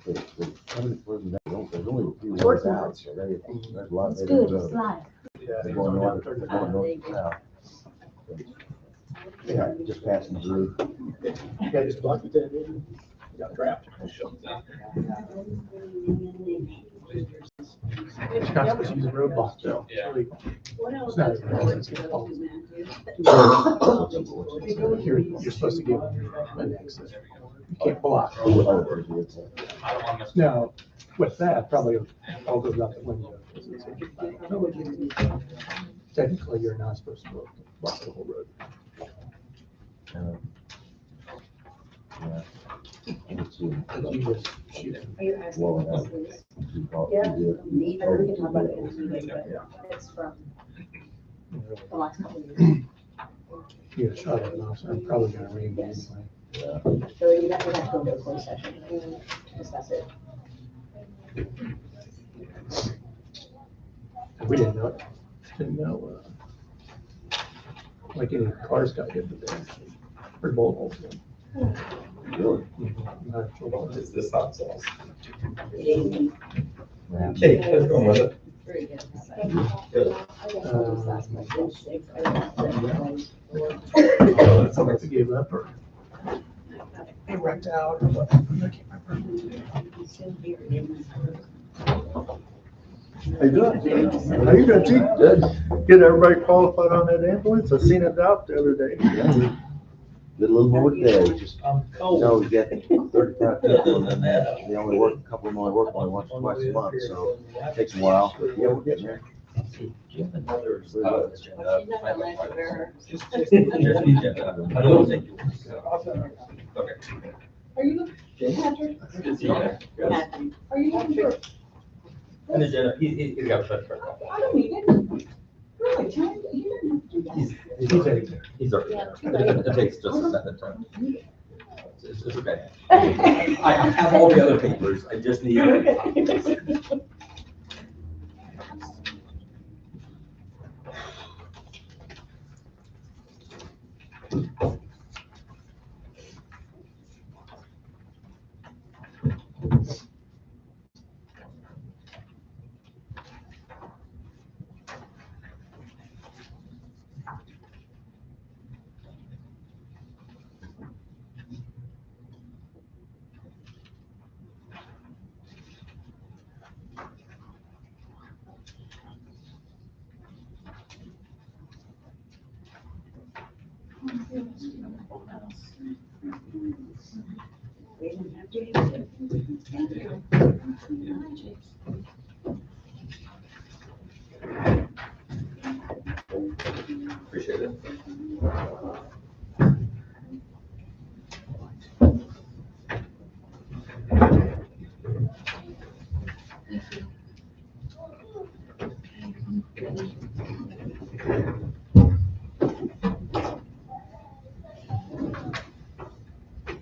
There's only a few roads out, so there's a lot. It's good, it's live. They're going north, they're going north and south. Yeah, just passing through. You guys just blocked it, didn't you? You got trapped. You're not supposed to use a roadblock, though. Yeah. It's not as bad as it's gonna fall. You're supposed to give an exit. You can't block. Now, with that, probably all goes out the window. Technically, you're not supposed to block the whole road. Yeah. You just shoot. Are you asking Well, for this? Yeah. Me, I don't get to talk about it, but it's from the last couple of years. You get a shot at it, so I'm probably gonna ring it anyway. Yeah. So you have to go into a closed session to discuss it. We didn't know, like any cars got hit with that, or bullet holes. Really? Not sure about What is this hot sauce? Very Hey, how's it going with it? good. Good. Somebody gave up or they wrecked out or what? I can't remember. How you doing? How you doing, Chief? Good. Get everybody qualified on that ambulance. I seen it out the other day. Did a little more today, just, cold. no, we get 35 people and then they only work, a couple of them only work only once or twice a month, so it takes a while, but yeah, we're getting there. Do you have another, She's not gonna let you wear her. I don't want to take yours. Okay. Are you looking, Patrick, Good to see you there. are you looking for, And the agenda, he's got a fresh part. I don't need it. Really, Chad, you didn't have to do that. He's already there. It takes just a second time. It's okay. I have all the other papers, I just need. We didn't have to use it. Thank you. Appreciate it.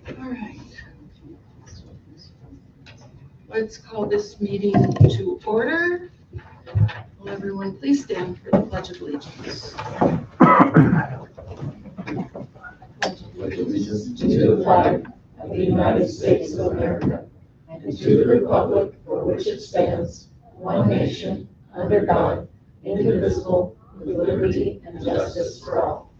All right. Let's call this meeting to order. Will everyone please stand for the Pledge of Allegiance? Pledge allegiance to the flag of the United States of America and to the republic for which it stands, one nation, under God, indivisible, with liberty and justice for all.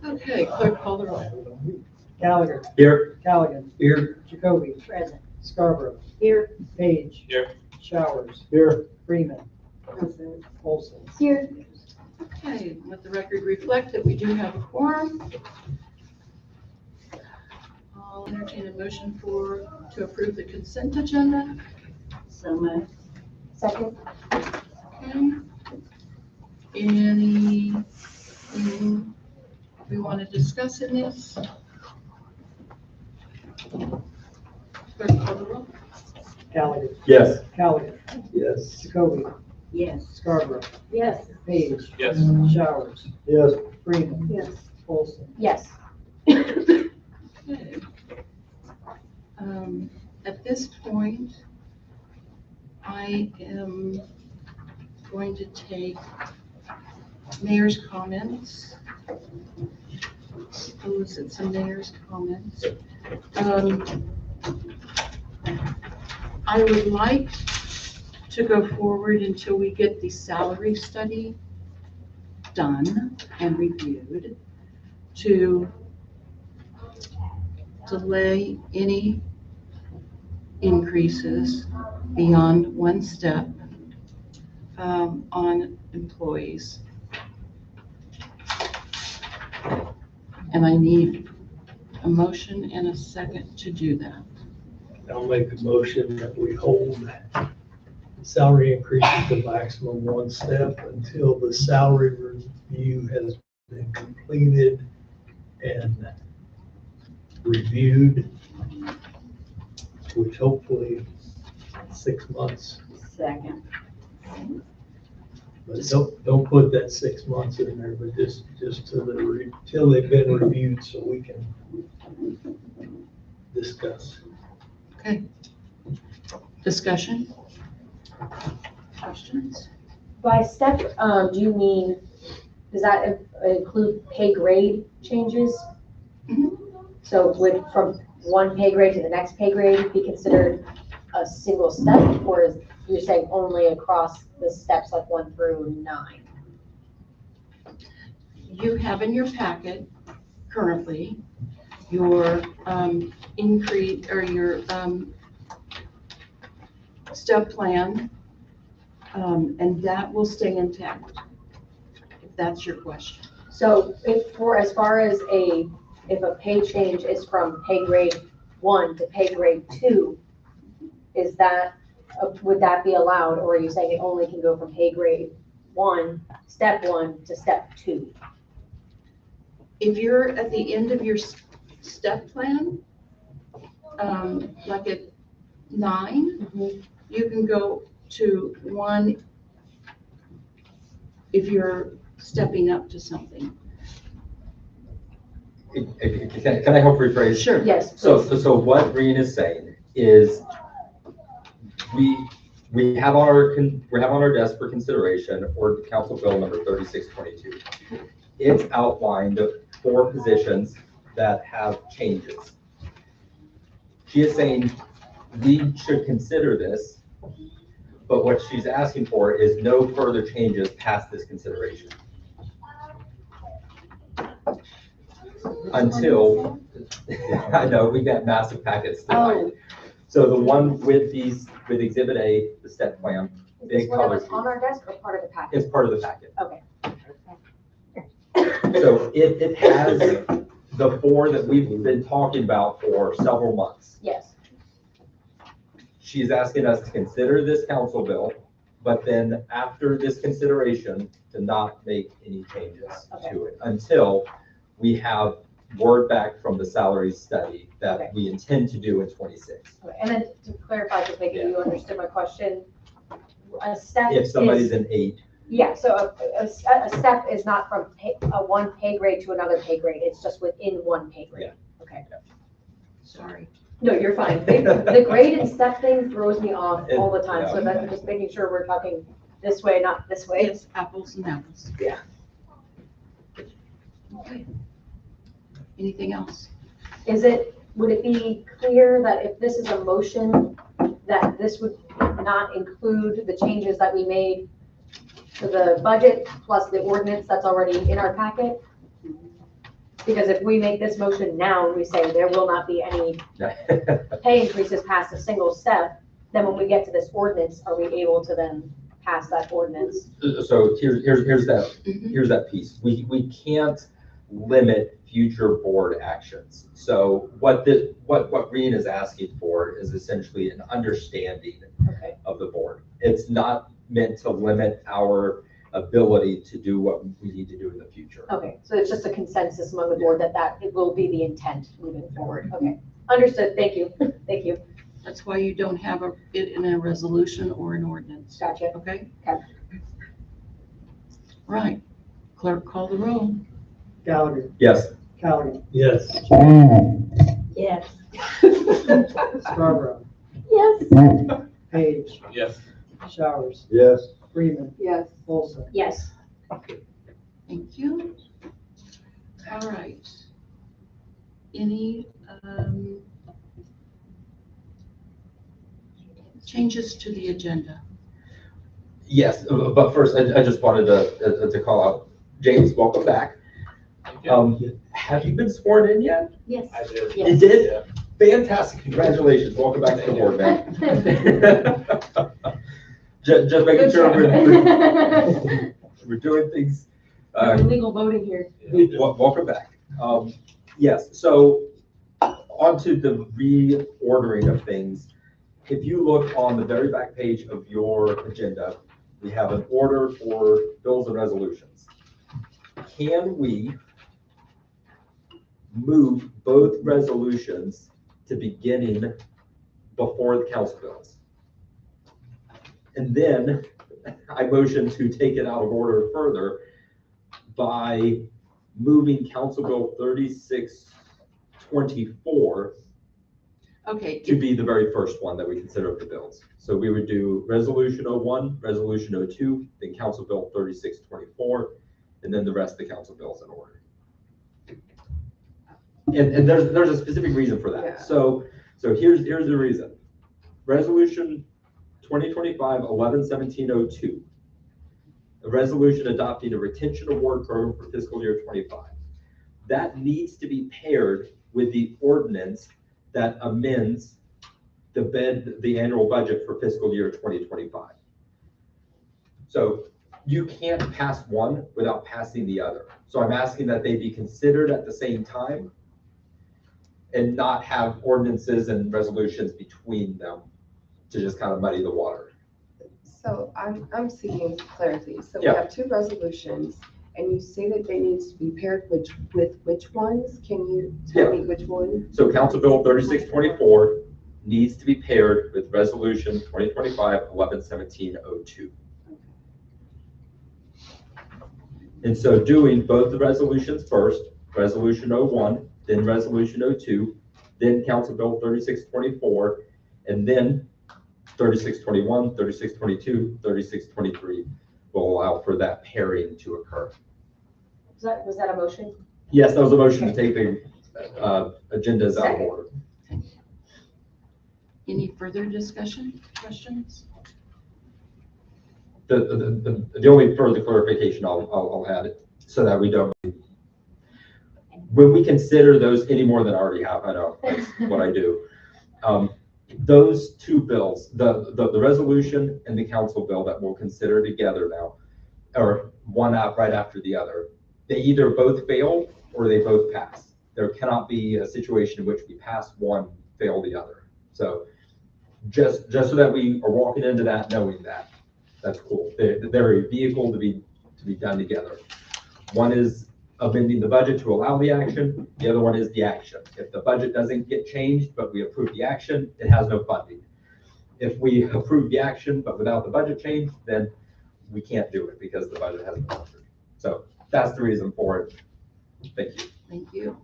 Okay, clerk, call the roll. Gallagher. Here. Callaghan. Here. Jacoby. Present. Scarborough. Here. Page. Here. Showers. Here. Freeman. Olson. Here. Okay, let the record reflect that we do have a quorum. I'll entertain a motion to approve the consent agenda. So moved. Second. Okay. Anything we want to discuss in this? Clerk, call the roll. Gallagher. Yes. Callaghan. Yes. Jacoby. Yes. Scarborough. Yes. Page. Yes. Showers. Yes. Freeman. Yes. Olson. Yes. Okay. At this point, I am going to take mayor's comments. solicit some mayor's comments. I would like to go forward until we get the salary study done and reviewed, to delay any increases beyond one step on employees. And I need a motion and a second to do that. I'll make a motion that we hold salary increases to maximum one step until the salary review has been completed and reviewed, which hopefully 6 months. Second. But don't put that 6 months in there, but just till they've been reviewed so we can discuss. Okay. Discussion? Questions? By step, do you mean, does that include pay grade changes? Mhm. So would from one pay grade to the next pay grade be considered a single step, or is you're saying only across the steps like 1 through 9? You have in your packet currently your increase or your step plan, and that will stay intact, if that's your question. So as far as if a pay change is from pay grade 1 to pay grade 2, is that, would that be allowed, or are you saying it only can go from pay grade 1, step 1 to step 2? If you're at the end of your step plan, like at 9, you can go to 1 if you're stepping up to something. Can I help rephrase? Sure. Yes. So what Reen is saying is we have on our desk for consideration or Council Bill number 3622. It's outlined 4 positions that have changes. She is saying we should consider this, but what she's asking for is no further changes past this consideration. Until, I know, we got massive packets tonight. Oh. So the one with Exhibit A, the step plan, Is big this one color that was on our desk or part of the package? is part of the packet. Okay. So it has the 4 that we've been talking about for several months. Yes. She's asking us to consider this council bill, but then after this consideration, to not make any changes to it until we have word back from the salary study that we intend to do in 26. Okay. And then to clarify, just making you understood my question, a step If somebody's is, an 8, yeah, so a step is not from one pay grade to another pay grade, it's just within one pay grade. Yeah. Okay. Sorry. No, you're fine. The grade and step thing throws me off all the time, so Yeah. that's just making sure we're talking this way, not this way. It's apples and apples. Yeah. Okay. Anything else? Would it be clear that if this is a motion, that this would not include the changes that we made to the budget plus the ordinance that's already in our packet? Because if we make this motion now and we say there will not be any pay increases past a single step, then when we get to this ordinance, are we able to then pass that ordinance? So here's that piece. We can't limit future board actions. So what Reen is asking for is essentially an understanding of the board. It's not meant to limit our ability to do what we need to do in the future. Okay, so it's just a consensus among the board that it will be the intent moving forward. Okay, understood. Thank you. Thank you. That's why you don't have it in a resolution or an ordinance. Gotcha. Okay? Okay. Right. Clerk, call the roll. Gallagher, Yes. Callagher, Yes. Yes. Scarborough, Yes. Page, Yes. Showers, Yes. Freeman, Yes. Olson. Yes. Thank you. All right. any changes to the agenda? Yes, but first, I just wanted to call out, James, welcome back. Have you been sworn in yet? Yes. I did. You did? Fantastic, congratulations, welcome back to the board, man. Just making sure we're doing things. Legal voting here. Welcome back. Yes, so onto the reordering of things. If you look on the very back page of your agenda, we have an order for bills and resolutions. Can we move both resolutions to beginning before the council bills? And then I motion to take it out of order further by moving Council Bill 3624 Okay, to be the very first one that we consider of the bills. So we would do Resolution 01, Resolution 02, then Council Bill 3624, and then the rest of the council bills in order. And there's a specific reason for that. Yeah. So here's the reason. Resolution 2025-11-1702, a resolution adopting a retention award program for fiscal year 25. That needs to be paired with the ordinance that amends the annual budget for fiscal year 2025. So you can't pass one without passing the other. So I'm asking that they be considered at the same time and not have ordinances and resolutions between them to just kind of muddy the water. So I'm seeking clarity. So we Yeah. have two resolutions, and you say that they need to be paired with which ones? Can you tell me which one? So Council Bill 3624 needs to be paired with Resolution 2025-11-1702. And so doing both the resolutions first, Resolution 01, then Resolution 02, then Council Bill 3624, and then 3621, 3622, 3623 will allow for that pairing to occur. Was that a motion? Yes, that was a motion to take the agendas out of Second. order. any further discussion, questions? The only further clarification I'll add it so that we don't, when we consider those any more than I already have, I know that's what I do. Those two bills, the resolution and the council bill that we'll consider together now, or one out right after the other, they either both fail or they both pass. There cannot be a situation in which we pass one, fail the other. So just so that we are walking into that knowing that, that's cool. They're a vehicle to be done together. One is amending the budget to allow the action. The other one is the action. If the budget doesn't get changed, but we approve the action, it has no funding. If we approve the action, but without the budget change, then we can't do it because the budget hasn't been approved. So that's the reason for it. Thank you. Thank you.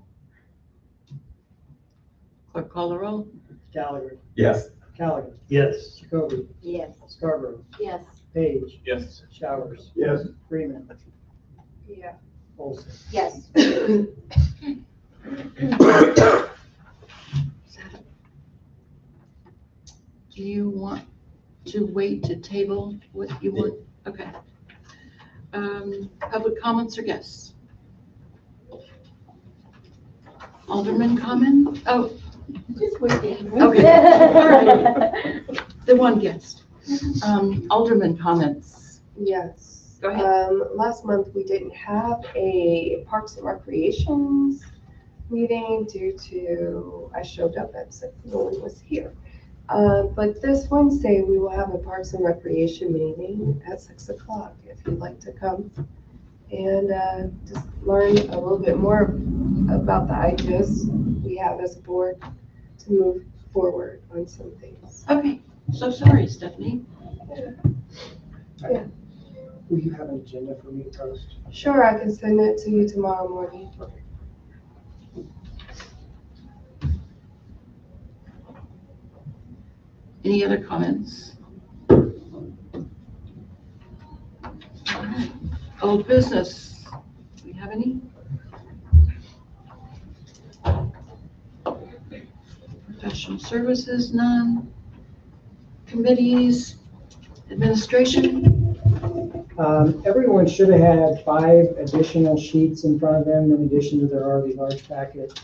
Clerk call the roll. Gallagher, Yes. Callaghan, Yes. Jacoby, Yes. Scarborough, Yes. Page, Yes. Showers, Yes. Freeman, Yeah. Olson. Yes. Do you want to wait to table what you want? Okay. Public comments or guests? Alderman comment? Oh, Just waiting. okay. All right. The one guest. Alderman comments. Yes. Go ahead. Last month, we didn't have a Parks and Recreations meeting due to, I showed up at 6, no one was here. But this Wednesday, we will have a Parks and Recreation meeting at 6 o'clock, if you'd like to come. And just learn a little bit more about the ideas we have as a board to move forward on some things. Okay, so sorry, Stephanie. Will you have an agenda for me to post? Sure, I can send it to you tomorrow morning. Any other comments? All right. Old business. Do we have any? Professional services, none. Committees, administration, Everyone should have had 5 additional sheets in front of them in addition to their already large packet.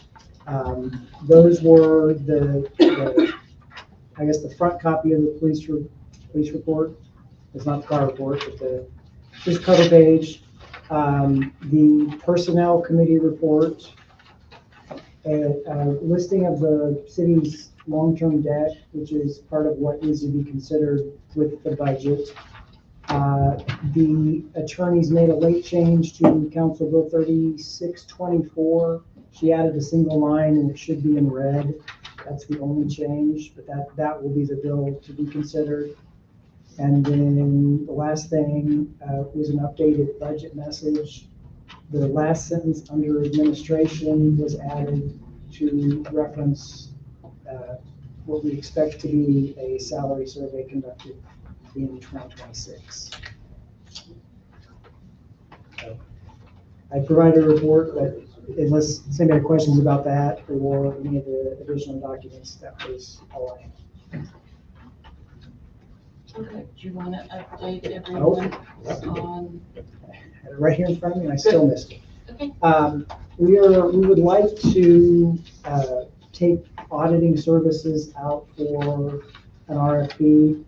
Those were I guess the front copy of the police report. It's not the car report, but just cover page. The personnel committee report, a listing of the city's long-term debt, which is part of what needs to be considered with the budget. The attorneys made a late change to Council Bill 3624. She added a single line and it should be in red. That's the only change, but that will be the bill to be considered. And then the last thing was an updated budget message. The last sentence under administration was added to reference what we expect to be a salary survey conducted in 2026. So, I provided a report, but unless somebody had questions about that or any of the additional documents, that was all I had. okay, do you want to update everyone on, I had it right here in front of me and I still missed it. okay, We would like to take auditing services out for an RFP.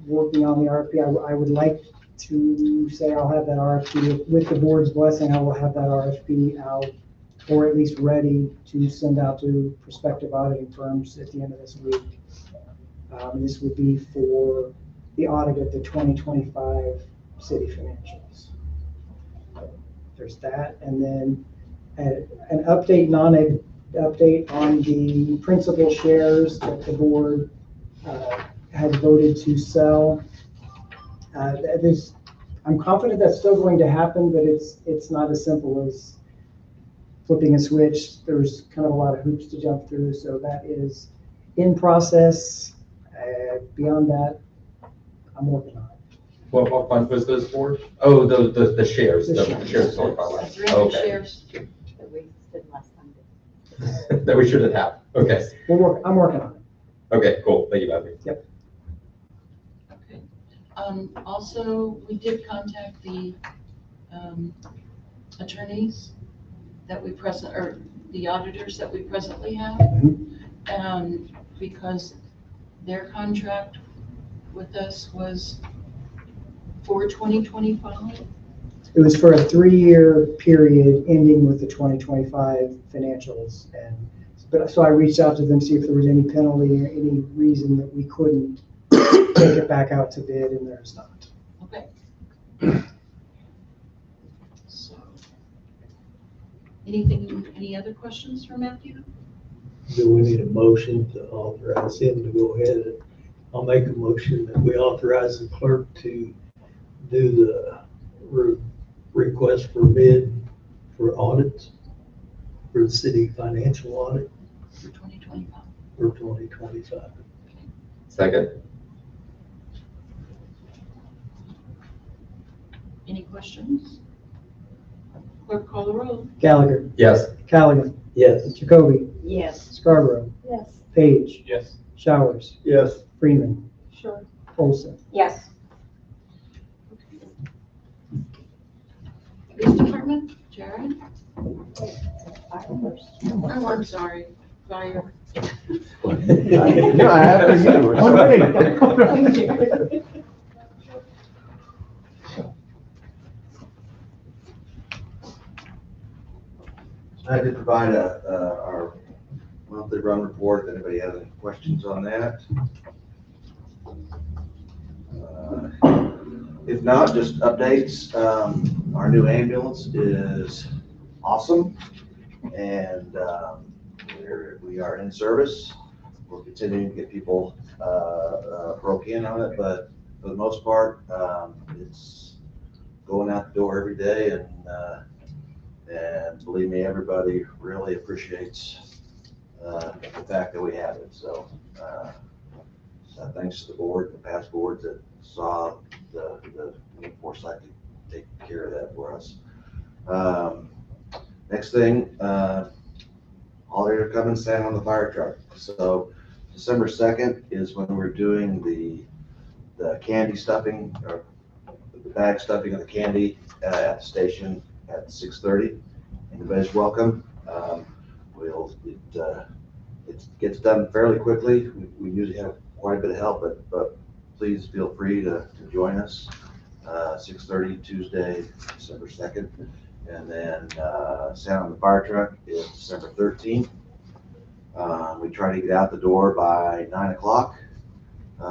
Working on the RFP, I would like to say I'll have that RFP, with the board's blessing, I will have that RFP out, or at least ready to send out to prospective auditing firms at the end of this week. This would be for the audit of the 2025 city financials. There's that, and then an update on the principal shares that the board has voted to sell. I'm confident that's still going to happen, but it's not as simple as flipping a switch. There's kind of a lot of hoops to jump through, so that is in process. Beyond that, I'm working on it. What fund was those for? Oh, the shares, The the shares. shares sold by last. 300 Okay. shares? That we did last time. That we should have had. Okay. I'm working on it. Okay, cool. Thank you, Matthew. Yep. Okay. Also, we did contact the attorneys that we or the auditors that we presently have. Because their contract with us was for 2025. It was for a 3-year period ending with the 2025 financials. So I reached out to them, see if there was any penalty or any reason that we couldn't take it back out to bid, and there's not. Okay. So, any other questions for Matthew? Do we need a motion to authorize him to go ahead? I'll make a motion that we authorize the clerk to do the request for bid for audits for the city financial audit For 2025. for 2025. Second. Any questions? Clerk, call the roll. Gallagher, Yes. Callaghan, Yes. Jacoby, Yes. Scarborough, Yes. Page, Yes. Showers, Yes. Freeman, Sure. Olson. Yes. Police Department, Jared? Fire first. Oh, I'm sorry. Fire. No, after you. It's okay. I did provide our monthly run report. If anybody has any questions on that? If not, just updates. Our new ambulance is awesome, and we are in service. We're continuing to get people broke in on it, but for the most part, it's going out the door every day, and believe me, everybody really appreciates the fact that we have it. So thanks to the board, the past boards that saw the foresight to take care of that for us. Next thing, all they're coming stand on the fire truck. So December 2nd is when we're doing the candy stuffing, or the bag stuffing of the candy at the station at 6:30. Anybody's welcome. It gets done fairly quickly. We usually have quite a bit of help, but please feel free to join us. 6:30 Tuesday, December 2nd. And then stand on the fire truck is December 13th. We try to get out the door by 9 o'clock.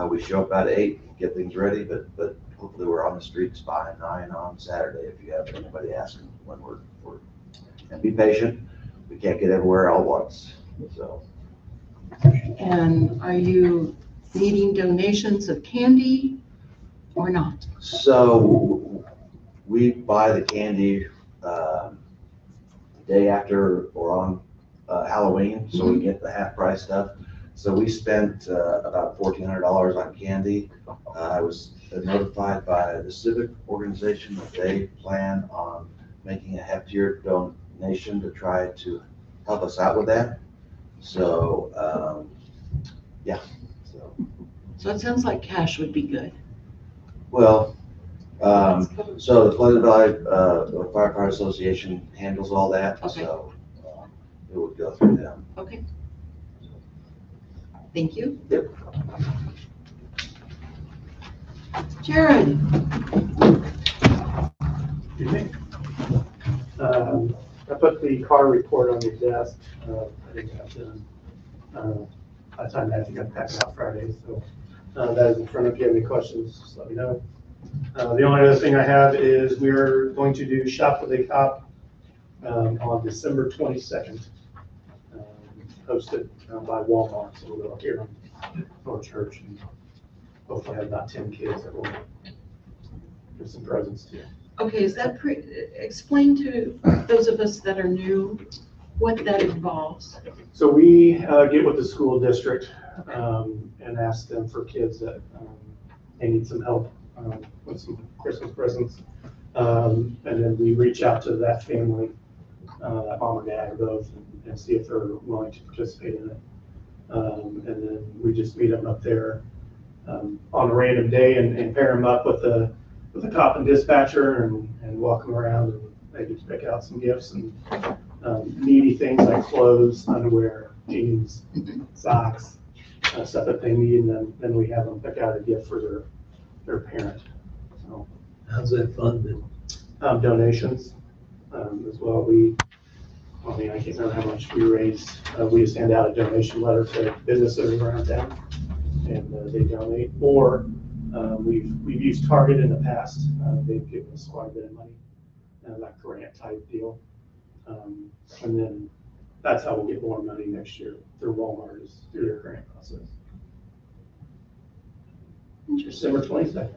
We show up at 8 and get things ready, but hopefully we're on the streets by 9 on Saturday if you have anybody asking when we're and be patient. We can't get everywhere all at once, so. And are you needing donations of candy or not? So we buy the candy the day after or on Halloween, so we get the half price stuff. So we spent about $1,400 on candy. I was notified by the civic organization that they plan on making a heftier donation to try to help us out with that. So, yeah. So it sounds like cash would be good. Well, so the Pleasant Valley Firefighter Association handles all that, Okay. so it would go through them. Okay. Thank you. Yep. Jared, Evening. I put the car report on your desk. I didn't have done. By the time I think I'm packing out Friday, so that is in front of you. If you have any questions, just let me know. The only other thing I have is we're going to do Shop with a Cop on December 22nd, hosted by Walmart. So we'll go here on North Church and hopefully have about 10 kids that will give some presents to. okay, is that explain to those of us that are new what that involves? So we get with the school district and ask them for kids that they need some help with some Christmas presents. And then we reach out to that family, mom or dad or both, and see if they're willing to participate in it. And then we just meet them up there on a random day and pair them up with a cop and dispatcher and walk them around, and they get to pick out some gifts and needy things like clothes, underwear, jeans, socks, stuff that they need, and then we have them pick out a gift for their parent. So, How's that funded? donations as well. I can't remember how much we raised. We just hand out a donation letter to businesses around town, and they donate. Or we've used Target in the past. They've given us quite a bit of money, like grant type deal. And then that's how we'll get more money next year through Walmart, is through their grant process. December 22nd.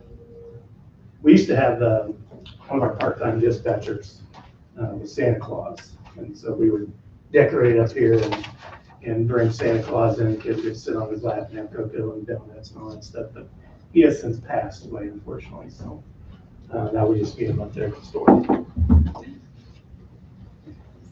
We used to have one of our part-time dispatchers was Santa Claus. And so we would decorate up here and bring Santa Claus in, and kids would sit on his lap and have cocoa and donuts and all that stuff. But he has since passed away, unfortunately. So now we just meet him up there at the store.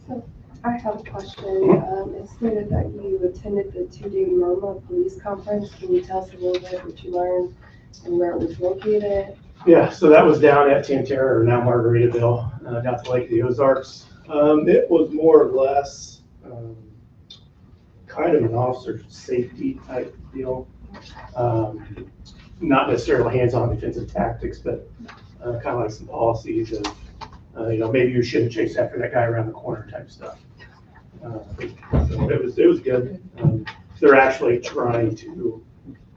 So I have a question. It stated that you attended the two-day MoMA police conference. Can you tell us a little bit what you learned and where it was located? Yeah, so that was down at Tantera, or now Margaritaville, down to Lake of the Ozarks. It was more or less kind of an officer safety type deal. Not necessarily hands-on defensive tactics, but kind of like some policies of, maybe you shouldn't chase after that guy around the corner type stuff. So it was good. They're actually trying to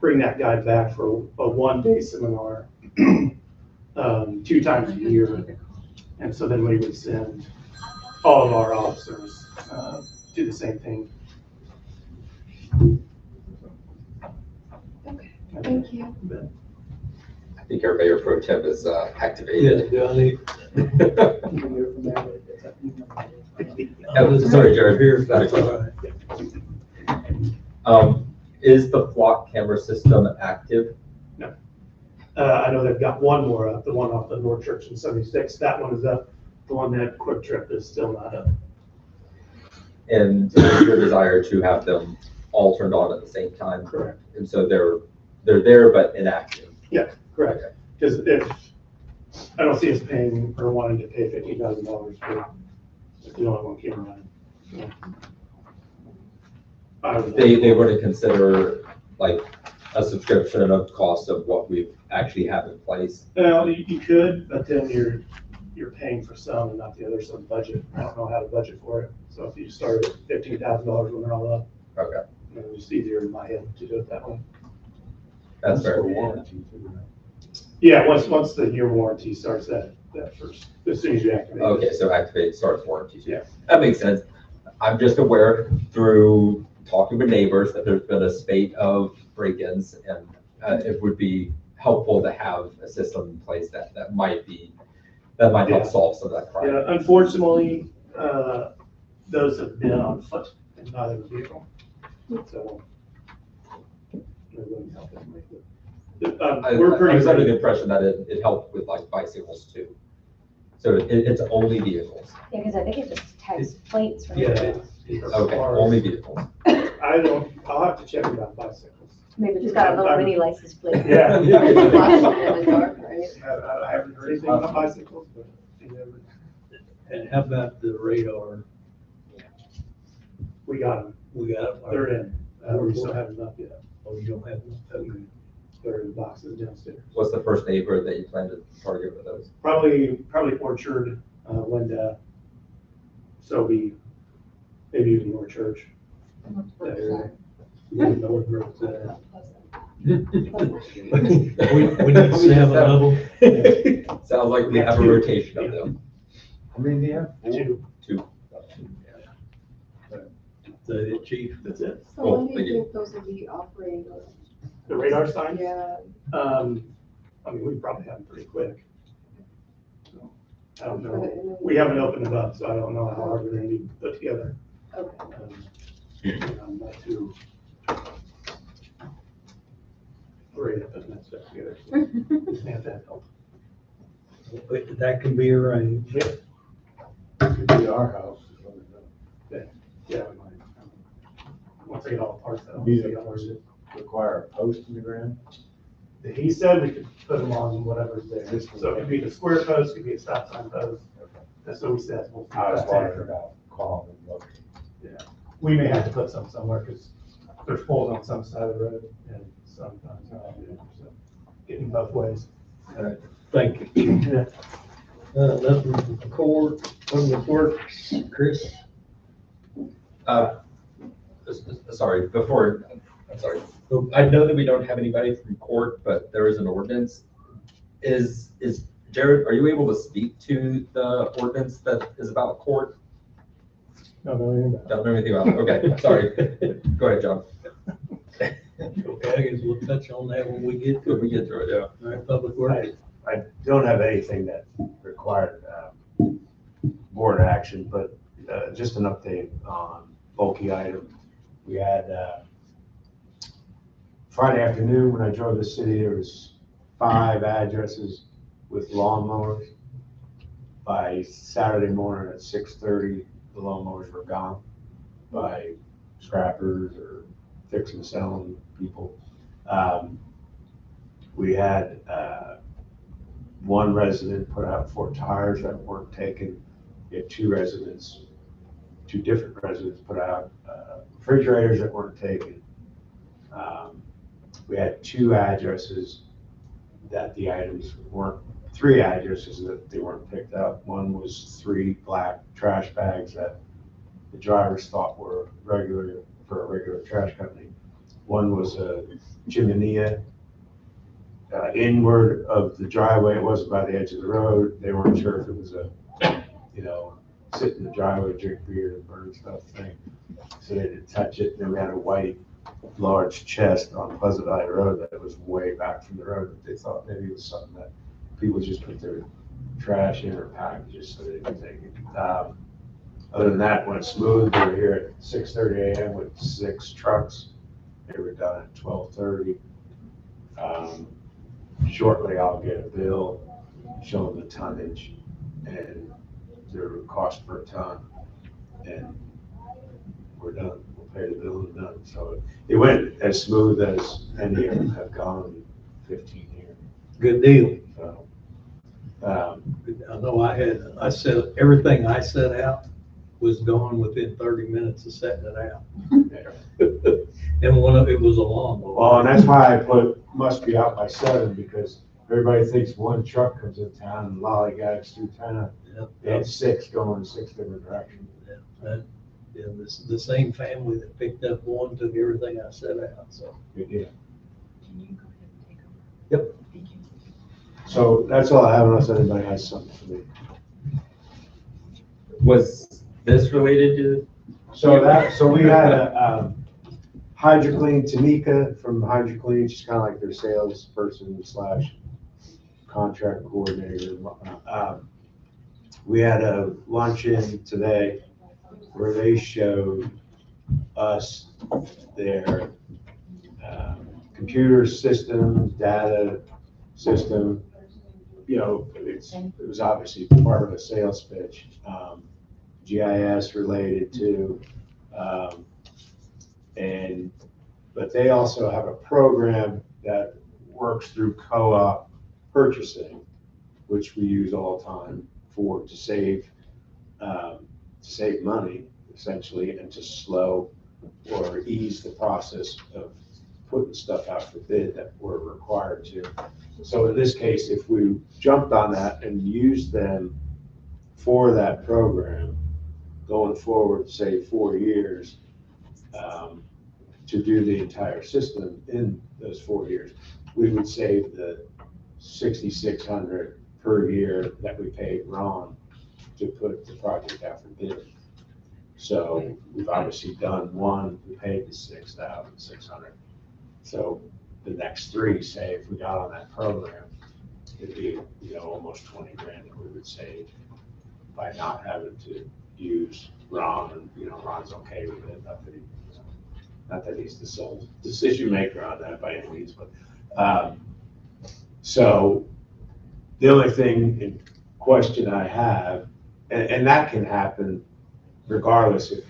bring that guy back for a one-day seminar 2 times a year. And so then we would send all of our officers do the same thing. Okay, thank you. I think our mayor pro tem is Yeah, activated. Johnny. Sorry, Jared, here's that That's all question. Is the flock camera system active? I know they've got one more up, the one off the North Church in 76. That one is up. The one that Quick Trip is still not up. And it's your desire to have them all turned on at the same time. Correct. And so they're there but inactive. Correct. Because if, I don't see us paying or wanting to pay $50,000 for if the only one came running. So, I would They wouldn't consider like a subscription of cost of what we actually have in place. Well, you could, but then you're paying for some and not the other, some budget. I don't know how to budget for it. So if you start at $15,000 when they're all up, Okay, it's just easier in my head to do it that way. that's fair. Warranty. Yeah, once the year warranty starts, that first, as soon as you activate. Okay, so activate starts warranty. Yeah. That makes sense. I'm just aware through talking with neighbors that there's been a spate of break-ins, and it would be helpful to have a system in place that might help Yeah. solve some of that crime. Yeah, unfortunately, those have been on foot and not in a vehicle. So. It wouldn't help anyway, but, I we're pretty was under the ready. impression that it helped with like bicycles too. So it's only vehicles. Yeah, because I think it just tags plates, right? Yeah, Okay, only vehicles. I'll have to check about bicycles. Maybe just got a little mini license plate. Yeah. Flash them in the dark, right? I haven't heard anything about bicycles, but you never, And how about the radar? we got them. We got, They're in. We still haven't up yet. oh, you don't have them? Okay. They're in boxes downstairs. What's the first neighbor that you plan to target with those? Probably Orchard, Linda, Sobey, maybe even North Church. That area. Yeah, North Brooks, We need 7 of them. Sounds like we have a rotation of them. How many do you have? Two. The chief. That's it. So Cool, when do thank you you. think those will be operating? The radar signs? Yeah, I mean, we probably have them pretty quick. So, I don't for know. the interview. We haven't opened them up, so I don't know how hard they're gonna be put together. Okay. I'm not too worried about putting that stuff together. Just have that help. But that can be arranged. Could be our house. Yeah. Once I get all the parts out. These require a post in the ground? He said we could put them on whatever's there. So it could be the square post, it could be a stop sign post. That's what he said. We'll I was figure that wondering out. about quality of look. We may have to put some somewhere because there's poles on some side of the road and sometimes not. So getting both ways. Thank you. Nothing from the court, public works, Chris? Sorry, I'm sorry. I know that we don't have anybody from court, but there is an ordinance. Is Jared, are you able to speak to the ordinance that is about court? No, no, Don't know anything about it. Okay, sorry. Go ahead, John. Okay, I guess we'll touch on that when we get to If it. we get through it, yeah. All right, public works. I don't have anything that required board action, but just an update on bulky item. We had Friday afternoon, when I drove the city, there was 5 addresses with lawnmowers. By Saturday morning at 6:30, the lawnmowers were gone by scrappers or fix and selling people. We had one resident put out 4 tires that weren't taken. We had 2 different residents put out refrigerators that weren't taken. We had 2 addresses that the items weren't, 3 addresses that they weren't picked up. One was 3 black trash bags that the drivers thought were regular for a regular trash company. One was a chimenea inward of the driveway. It wasn't by the edge of the road. They weren't sure if it was a, sit in the driveway, drink beer, and burn stuff thing. So they didn't touch it. Then we had a white, large chest on Pleasant Valley Road that was way back from the road that they thought maybe it was something that people just put their trash in or packages so they didn't take it. Other than that, went smooth. We were here at 6:30 a.m. with 6 trucks. They were done at 12:30. Shortly, I'll get a bill showing the tonnage and their cost per ton. And we're done. We'll pay the bill and done. So it went as smooth as any of them have gone in 15 years. Good deal. So, I know I said, everything I set out was gone within 30 minutes of setting it out. yeah. And one of it was a lawnmower. Well, and that's why I put, must be out by 7, because everybody thinks one truck comes in town and lollygags through town. They had 6 going in 6 different directions. Yeah, the same family that picked up one took everything I set out, so. Good deal. Can you go ahead and take over? Yep. Thank you. So that's all I have, unless anybody has something for me. Was this related to? So we had a HydroClean, Tanika from HydroClean, she's kind of like their salesperson / contract coordinator and whatnot. We had a luncheon today where they showed us their computer system, data system. You know, it was obviously part of a sales pitch. GIS related to, but they also have a program that works through co-op purchasing, which we use all the time to save money essentially, and to slow or ease the process of putting stuff out for bid that we're required to. So in this case, if we jumped on that and used them for that program, going forward, say 4 years, to do the entire system in those 4 years, we would save the $6,600 per year that we paid Ron to put the project out for bid. So we've obviously done one, we paid the $6,600. So the next 3, say if we got on that program, it'd be, almost 20 grand that we would save by not having to use Ron, and, Ron's okay with it, not that he's the sole decision maker on that by any means, but, so the only thing in question I have, and that can happen regardless if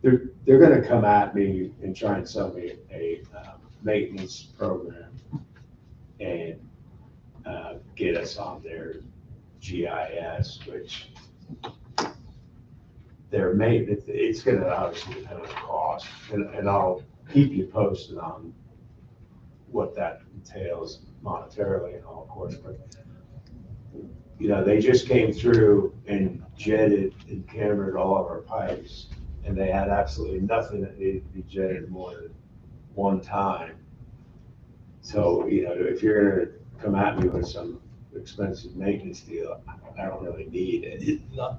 they're gonna come at me and try and sell me a maintenance program and get us on their GIS, which their maintenance, it's gonna obviously depend on the cost, and I'll keep you posted on what that entails monetarily and all, of course, but they just came through and jetted and cambered all of our pipes, and they had absolutely nothing that needed to be jetted more than 1 time. So, if you're gonna come at me with some expensive maintenance deal, I don't really need it.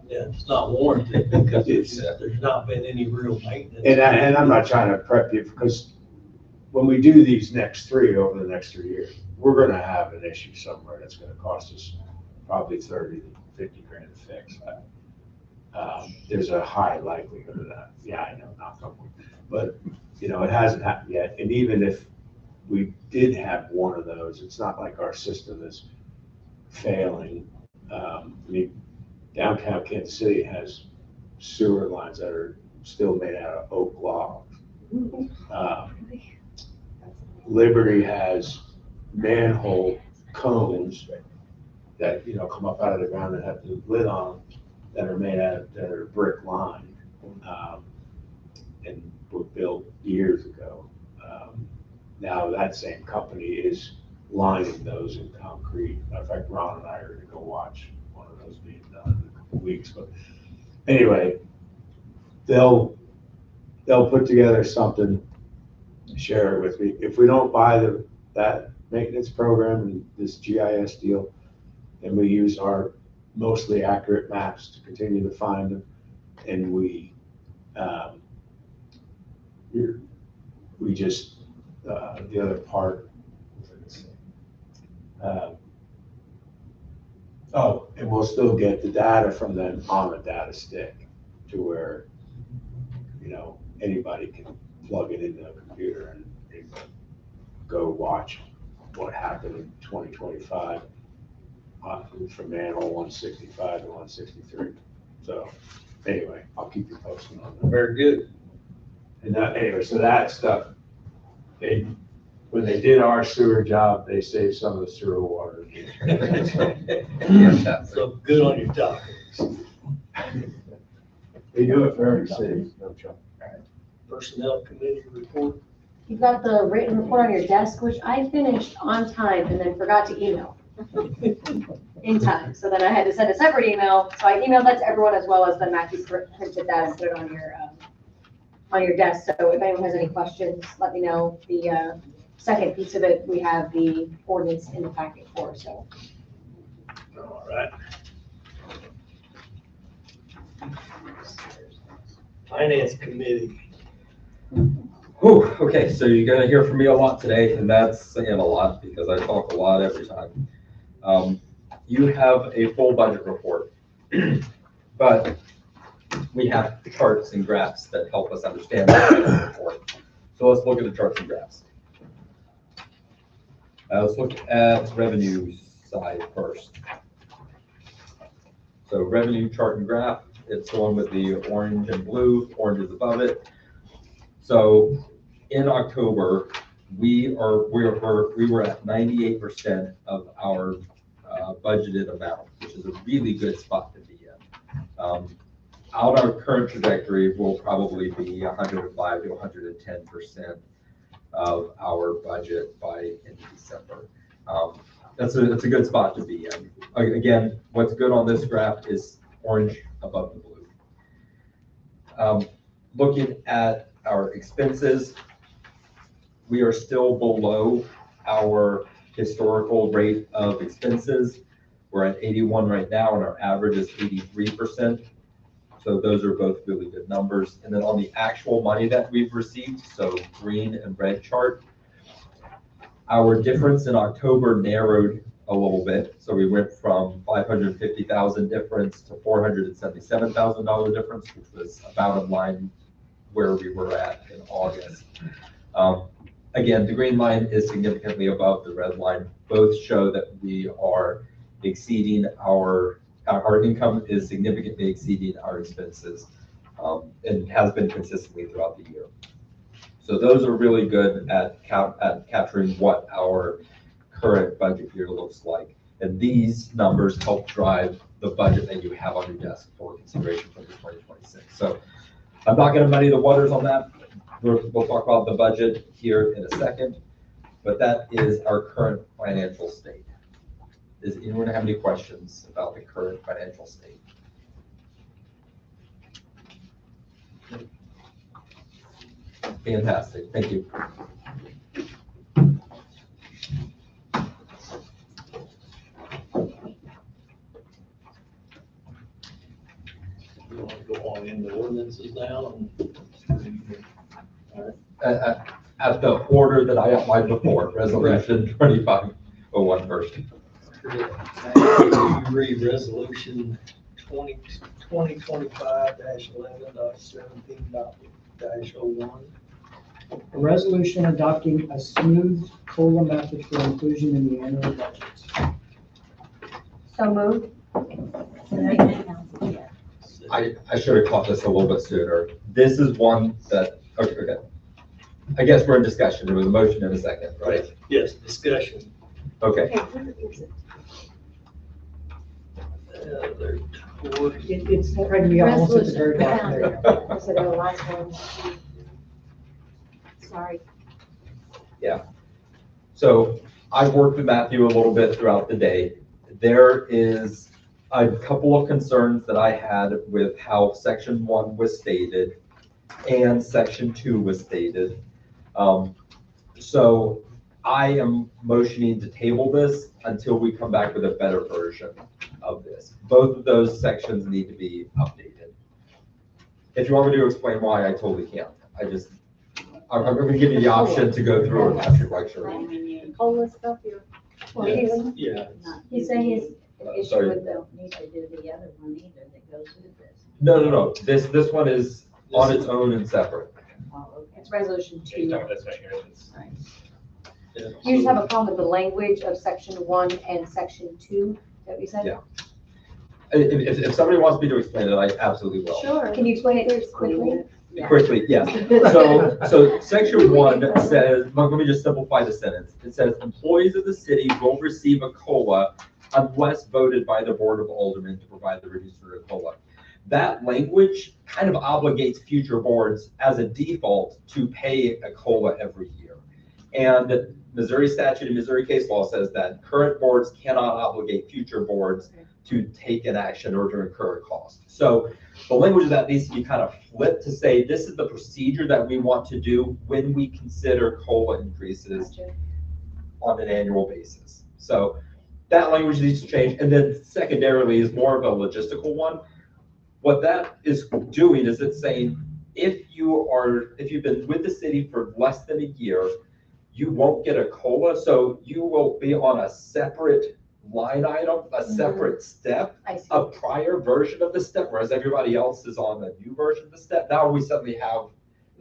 It's not warranted because there's not been any real maintenance. And I'm not trying to prep you, because when we do these next 3 over the next 3 years, we're gonna have an issue somewhere that's gonna cost us probably 30 to 50 grand to fix. There's a high likelihood of that. Yeah, I know, not coming, but it hasn't happened yet. And even if we did have one of those, it's not like our system is failing. Downtown Kansas City has sewer lines that are still made out of oak logs. Liberty has manhole cones that, come up out of the ground that have the lid on, that are brick lined, and were built years ago. Now that same company is lining those in concrete. In fact, Ron and I are gonna go watch one of those being done in a couple weeks, but anyway, they'll put together something, share it with me. If we don't buy that maintenance program and this GIS deal, and we use our mostly accurate maps to continue to find them, and we just, the other part, and we'll still get the data from them on a data stick to where, anybody can plug it into a computer and go watch what happened in 2025 from manhole 165 to 163. So anyway, I'll keep you posted on that. Very good. And anyway, so that stuff, when they did our sewer job, they saved some of the sewer water. Fantastic. So good on your dock. They do it for every city, no trouble. Personnel committee report. You've got the written report on your desk, which I finished on time and then forgot to email in time. So then I had to send a separate email. So I emailed that to everyone as well as then Matthew printed that and put it on your desk. So if anyone has any questions, let me know. The second piece of it, we have the ordinance in the packet for, so. All right. Finance committee. Whew, okay, so you're gonna hear from me a lot today, and that's saying a lot because I talk a lot every time. You have a full budget report, but we have charts and graphs that help us understand the budget report. So let's look at the charts and graphs. Let's look at revenue side first. So revenue chart and graph, it's the one with the orange and blue, orange is above it. So in October, we were at 98% of our budgeted amount, which is a really good spot to be in. Out our current trajectory will probably be 105 to 110% of our budget by in December. That's a good spot to be in. Again, what's good on this graph is orange above the blue. Looking at our expenses, we are still below our historical rate of expenses. We're at 81 right now, and our average is 83%. So those are both really good numbers. And then on the actual money that we've received, so green and red chart, our difference in October narrowed a little bit. So we went from 550,000 difference to $477,000 difference, which was about in line where we were at in August. Again, the green line is significantly above the red line. Both show that we are exceeding our income is significantly exceeding our expenses, and has been consistently throughout the year. So those are really good at capturing what our current budget year looks like. And these numbers help drive the budget that you have on your desk for consideration for the 2026. So I'm not going to muddy the waters on that. We'll talk about the budget here in a second, but that is our current financial state. Does anyone have any questions about the current financial state? Fantastic, thank you. You want to go on into ordinances now? At the order that I outlined before, resolution 2501 first. You read resolution 2025-11.17.-01. A resolution adopting a smooth COLA method for inclusion in the annual budget. So moved. I should have caught this a little bit sooner. This is one that, okay. I guess we're in discussion. There was a motion in a second, right? Yes, discussion. Okay. It's going to be almost at the very bottom there. So the last one. Sorry. Yeah. So I've worked with Matthew a little bit throughout the day. There is a couple of concerns that I had with how section 1 was stated and section 2 was stated. So I am motioning to table this until we come back with a better version of this. Both of those sections need to be updated. If you want me to explain why, I totally can. I'm going to give you the option to go through it after your lecture. COLA stuff here. Yeah. He's saying his issue Sorry. with the. Don't need to do the other one either that goes with this. No. This one is on its own and separate. Oh, okay. It's resolution 2. Right. You just have a problem with the language of section 1 and section 2 that we said? Yeah. If somebody wants me to explain it, I absolutely will. Sure. Can you explain it quickly? quickly, yes. So section 1 says, let me just simplify the sentence. It says, employees of the city will receive a COLA unless voted by the Board of Aldermen to provide the reduced rate of COLA. That language kind of obligates future boards as a default to pay a COLA every year. And Missouri statute and Missouri case law says that current boards cannot obligate future boards to take an action or to incur a cost. So the language of that needs to be kind of flipped to say, this is the procedure that we want to do when we consider COLA increases on an annual basis. So that language needs to change. And then secondarily is more of a logistical one. What that is doing is it's saying, if you've been with the city for less than a year, you won't get a COLA. So you will be on a separate line item, a separate step, a prior version of the step, whereas everybody else is on the new version of the step. Now we suddenly have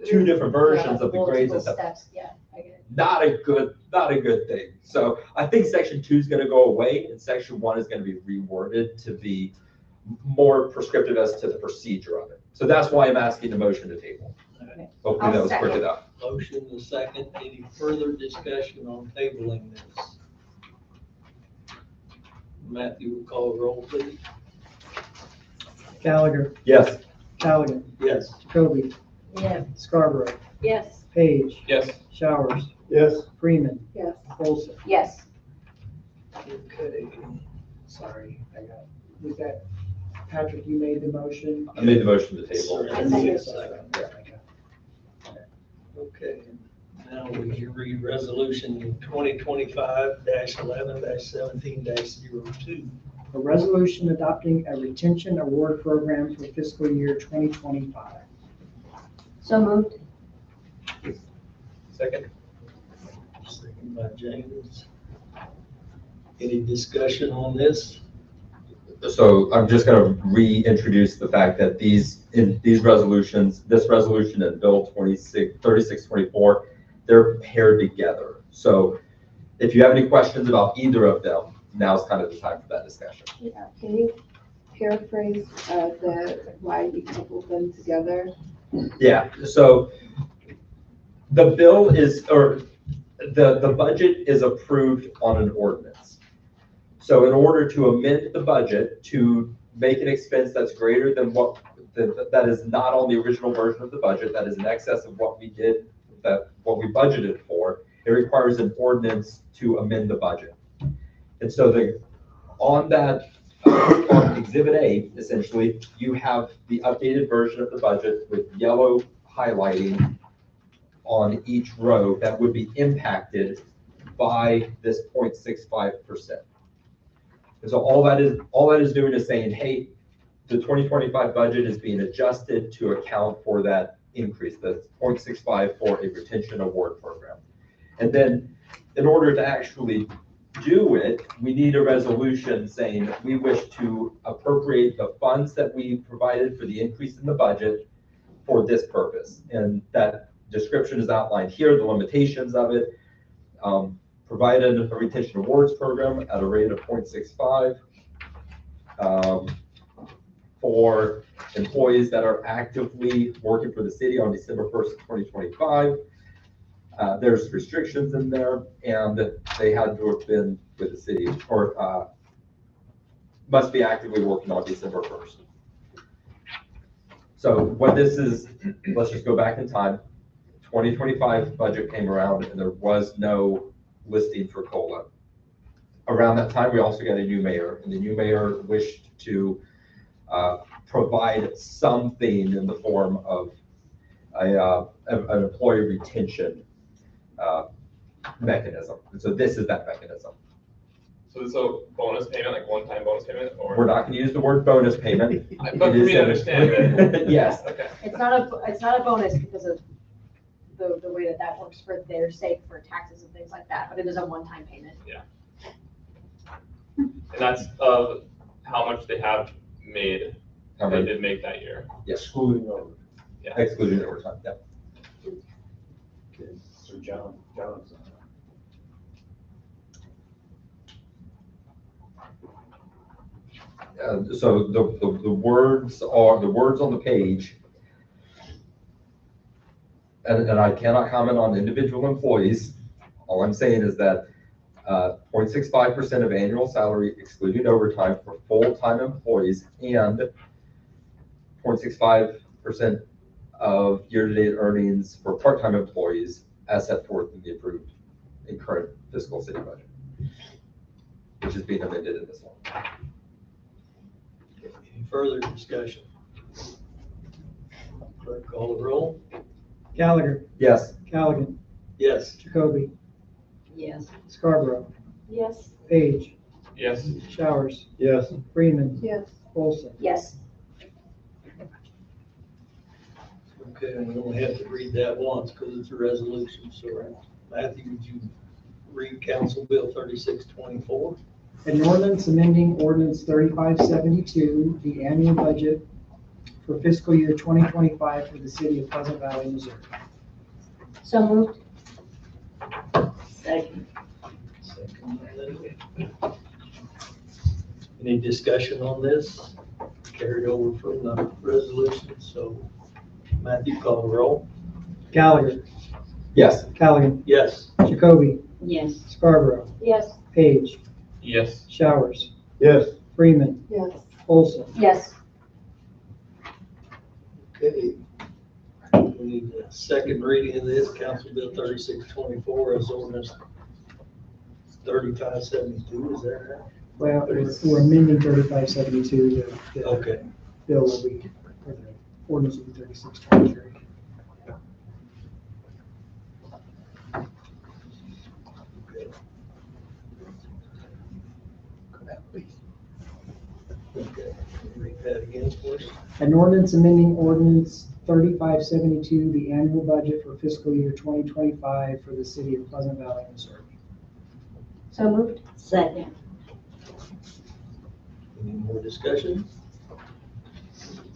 two different versions of the grades and stuff. Yeah, I get it. Not a good thing. So I think section 2 is going to go away and section 1 is going to be reworded to be more prescriptive as to the procedure of it. So that's why I'm asking the motion to table. Okay. Hopefully that was quick second. enough. Motion and second. Any further discussion on tabling this? Matthew, will call the roll, please. Gallagher, Yes. Callaghan, Yes. Jacoby, Yes. Scarborough, Yes. Page, Yes. Showers, Yes. Freeman, Yes. Olson. Yes. Okay. Sorry, was that, Patrick, you made the motion? I made the motion to table. I second. Second. Okay, now we read resolution 2025-11-17-02. A resolution adopting a retention award program for fiscal year 2025. So moved. Second. Second by James. Any discussion on this? So I'm just going to reintroduce the fact that these resolutions, this resolution and Bill 3624, they're paired together. So if you have any questions about either of them, now's kind of the time for that discussion. Yeah, can you paraphrase why you coupled them together? Yeah, so the bill is, or the budget is approved on an ordinance. So in order to amend the budget to make an expense that's greater than what, that is not on the original version of the budget, that is in excess of what we did, what we budgeted for, it requires an ordinance to amend the budget. And so on Exhibit A, essentially, you have the updated version of the budget with yellow highlighting on each row that would be impacted by this 0.65%. And so all that is doing is saying, hey, the 2025 budget is being adjusted to account for that increase, the 0.65 for a retention award program. And then in order to actually do it, we need a resolution saying we wish to appropriate the funds that we provided for the increase in the budget for this purpose. And that description is outlined here, the limitations of it. Provided a retention awards program at a rate of 0.65 for employees that are actively working for the city on December 1st, 2025. There's restrictions in there, and they had to have been with the city or must be actively working on December 1st. So what this is, let's just go back in time. 2025 budget came around and there was no listing for COLA. Around that time, we also got a new mayor, and the new mayor wished to provide something in the form of an employee retention mechanism. And so this is that mechanism. So this is a bonus payment, like one-time bonus payment, or? We're not going to use the word bonus payment. But for me to understand it. Yes. Okay. It's not a bonus because of the way that works for their sake for taxes and things like that, but it is a one-time payment. And that's of how much they have made, How they many? did make that year. Yes. Excluding over. Yeah. Excluding overtime. Yeah. So John's. So the words on the page and I cannot comment on individual employees. All I'm saying is that 0.65% of annual salary excluding overtime for full-time employees and 0.65% of year-to-date earnings for part-time employees as set forth in the approved and current fiscal city budget, which is being amended in this one. Any further discussion? Clerk, call the roll. Gallagher, Yes. Callaghan, Yes. Jacoby, Yes. Scarborough, Yes. Page, Yes. Showers, Yes. Freeman, Yes. Olson. Yes. Okay, and we only have to read that once because it's a resolution, so Matthew, would you read Council Bill 3624? An ordinance amending ordinance 3572, the annual budget for fiscal year 2025 for the city of Pleasant Valley, Missouri. So moved. Second. Any discussion on this? Carried over from the resolution, so Matthew, call the roll. Gallagher, Yes. Callaghan, Yes. Jacoby, Yes. Scarborough, Yes. Page, Yes. Showers, Yes. Freeman, Yes. Olson. Yes. Okay. We need a second reading of this, Council Bill 3624 as ordinance 3572, is that right? Well, we're amending 3572, the Okay. bill will be, or the ordinance will be 3623. Okay. Read that again, please. An ordinance amending ordinance 3572, the annual budget for fiscal year 2025 for the city of Pleasant Valley, Missouri. So moved. Second. Any more discussion?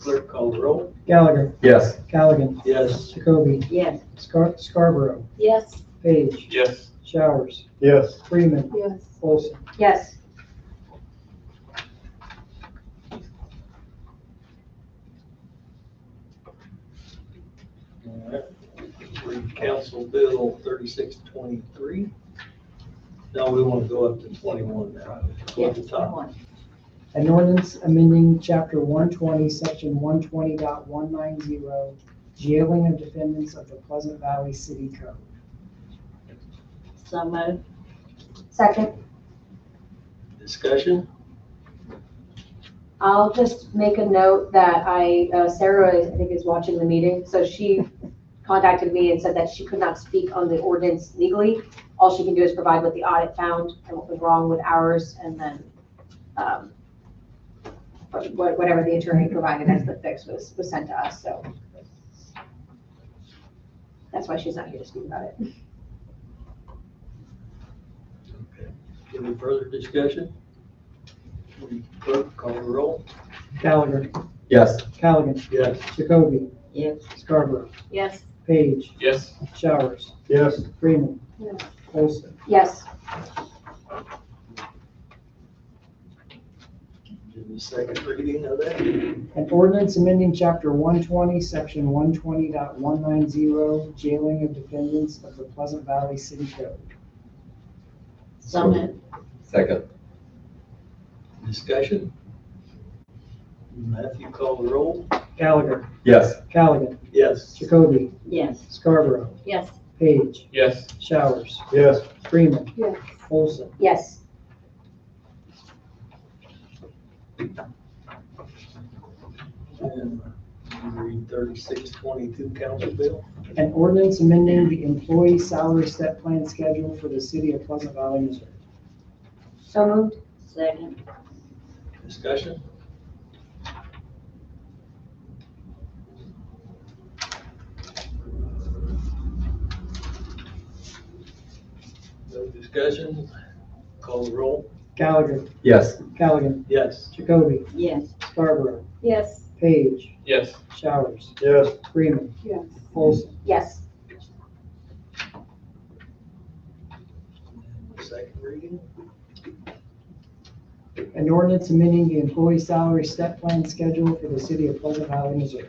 Clerk, call the roll. Gallagher, Yes. Callaghan, Yes. Jacoby, Yes. Scarborough, Yes. Page, Yes. Showers, Yes. Freeman, Yes. Olson. Yes. All right. Read Council Bill 3623. No, we want to go up to 21 now. Go at the top. An ordinance amending chapter 120, section 120.190, jailing of defendants of the Pleasant Valley City Code. So moved. Second. Discussion? I'll just make a note that Sarah, I think, is watching the meeting, so she contacted me and said that she could not speak on the ordinance legally. All she can do is provide what the audit found and what was wrong with ours, and then whatever the attorney provided as the fix was sent to us, so that's why she's not here to speak about it. Okay. Any further discussion? Clerk, call the roll. Gallagher, Yes. Callaghan, Yes. Jacoby, Yes. Scarborough, Yes. Page, Yes. Showers, Yes. Freeman, Yes. Olson. Yes. Do the second reading of that. An ordinance amending chapter 120, section 120.190, jailing of defendants of the Pleasant Valley City Code. So moved. Second. Discussion? Matthew, call the roll. Gallagher, Yes. Callaghan, Yes. Jacoby, Yes. Scarborough, Yes. Page, Yes. Showers, Yes. Freeman, Yes. Olson. Yes. And you read 3622, Council Bill. An ordinance amending the employee salary step plan schedule for the city of Pleasant Valley, Missouri. So moved. Second. Discussion? No discussion? Call the roll. Gallagher, Yes. Callaghan, Yes. Jacoby, Yes. Scarborough, Yes. Page, Yes. Showers, Yes. Freeman, Yes. Olson. Yes. Second reading? An ordinance amending the employee salary step plan schedule for the city of Pleasant Valley, Missouri.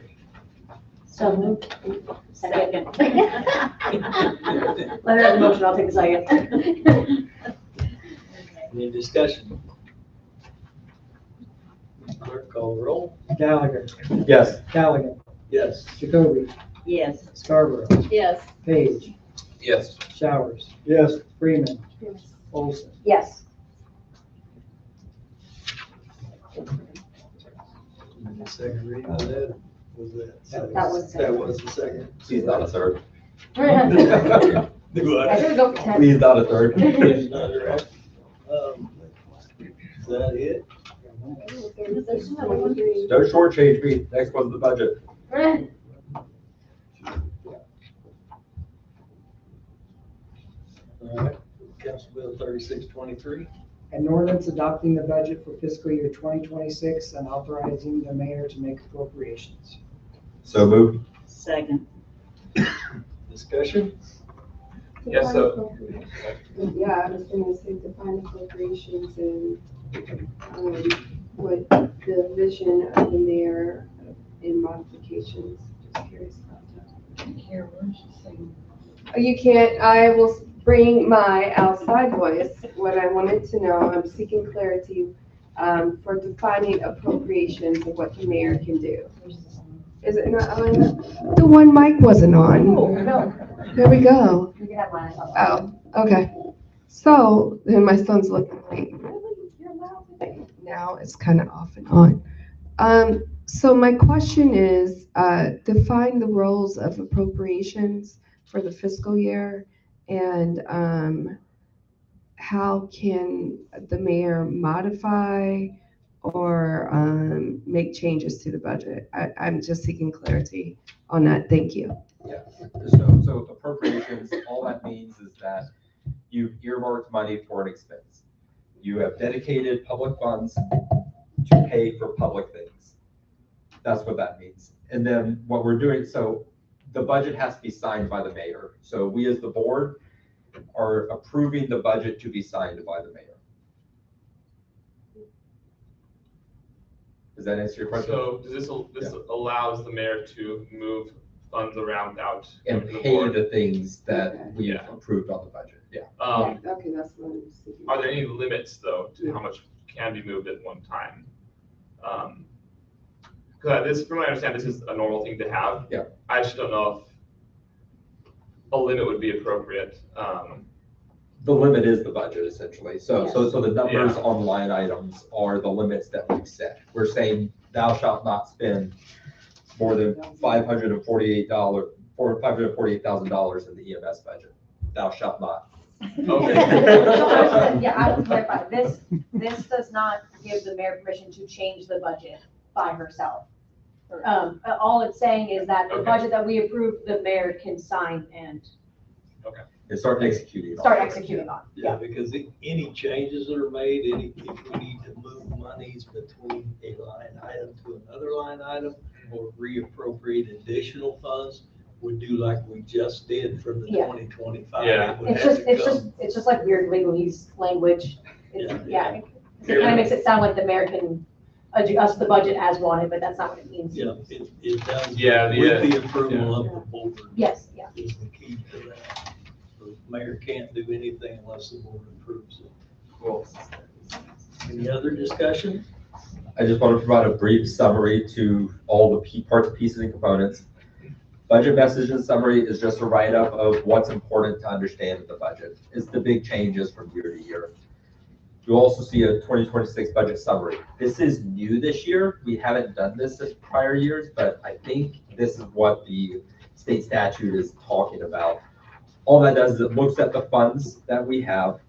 So moved. Second. Let her have the motion, I'll take the second. Any discussion? Clerk call the roll. Gallagher, Yes. Callaghan, Yes. Jacoby, Yes. Scarborough, Yes. Page, Yes. Showers, Yes. Freeman, Olson. Yes. The second reading of that was that. That was- That was the second. Please not a third. I Do I? should go for 10. Please not a third. Is that it? Don't shortchange me. Next one's the budget. All right, Council Bill 3623. An ordinance adopting the budget for fiscal year 2026 and authorizing the mayor to make appropriations. So moved. Second. Discussion? Yes, so- Yeah, I was gonna say define appropriations and, what the vision of the mayor in modifications. Just curious about that. You can't, I will bring my outside voice. What I wanted to know, I'm seeking clarity, for defining appropriations of what the mayor can do. Is it not on? The one mic wasn't on. Oh, no. There we go. You can have mine. Oh, okay. So then my son's looking like, really? You're loud today. Now it's kind of off and on. So my question is, define the roles of appropriations for the fiscal year and how can the mayor modify or make changes to the budget? I'm just seeking clarity on that. Thank you. Yeah, so appropriations, all that means is that you've earmarked money for an expense. You have dedicated public funds to pay for public things. That's what that means. And then what we're doing, so the budget has to be signed by the mayor. So we as the board are approving the budget to be signed by the mayor. Does that answer your question? So does this allows the mayor to move funds around without And going to the pay board? the things that we've Yeah. approved on the budget, yeah. Okay, that's what I'm seeking. Are there any limits though to how much can be moved at one time? Because this, from what I understand, this is a normal thing to have. Yeah. I just don't know if a limit would be appropriate. The limit is the budget essentially. So the numbers on line items are the limits that we've set. We're saying thou shalt not spend more than $548,000 in the EMS budget. Thou shalt not. Okay. Yeah, I would clarify, this does not give the mayor permission to change the budget by herself. All it's saying is that the Okay. budget that we approve, the mayor can sign and And start executing. on start it. executing on. Yeah, because any changes that are made, if we need to move monies between a line item to another line item or reappropriate additional funds, would do like we just did from the Yeah. 2025. Yeah. It would It's have just, to it's just like weird legalese language. Yeah, it kind of makes it sound like the mayor can adjust the budget as wanted, but that's not what it means. Yeah, it does. Yeah, With the approval of the board. Yes, yeah. Is the key to that. The mayor can't do anything unless the board approves it. Cool. Any other discussion? I just want to provide a brief summary to all the parts, pieces, and components. Budget message and summary is just a write-up of what's important to understand in the budget. It's the big changes from year to year. You'll also see a 2026 budget summary. This is new this year. We haven't done this in prior years, but I think this is what the state statute is talking about. All that does is it looks at the funds that we have.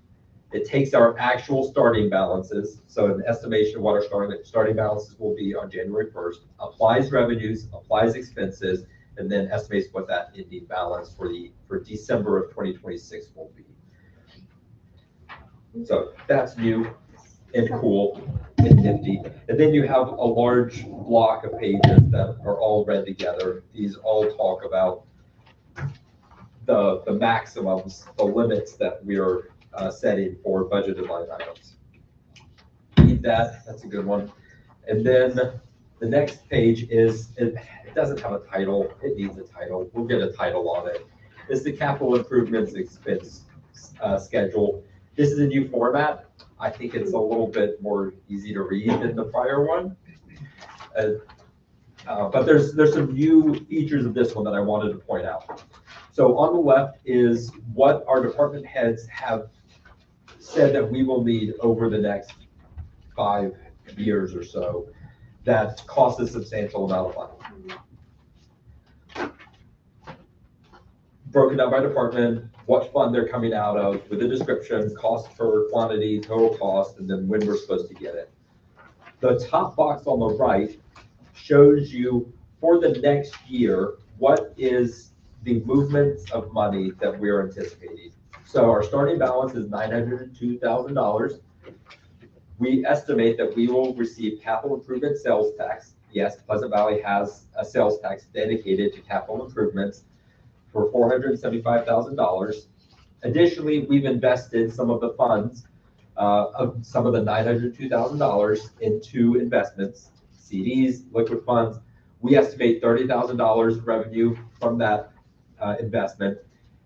It takes our actual starting balances, so an estimation of what our starting balances will be on January 1st, applies revenues, applies expenses, and then estimates what that ending balance for December of 2026 will be. So that's new and cool and nifty. And then you have a large block of pages that are all read together. These all talk about the maximums, the limits that we are setting for budgeted line items. Read that, that's a good one. And then The next page is, it doesn't have a title, it needs a title, we'll get a title on it. It's the capital improvements expense schedule. This is a new format. I think it's a little bit more easy to read than the prior one. But there's some new features of this one that I wanted to point out. So on the left is what our department heads have said that we will need over the next 5 years or so that costs a substantial amount of money. Broken down by department, what fund they're coming out of, with a description, cost per quantity, total cost, and then when we're supposed to get it. The top box on the right shows you for the next year, what is the movements of money that we're anticipating. So our starting balance is $902,000. We estimate that we will receive capital improvement sales tax. Yes, Pleasant Valley has a sales tax dedicated to capital improvements for $475,000. Additionally, we've invested some of the funds of some of the $902,000 into investments, CDs, liquid funds. We estimate $30,000 revenue from that investment.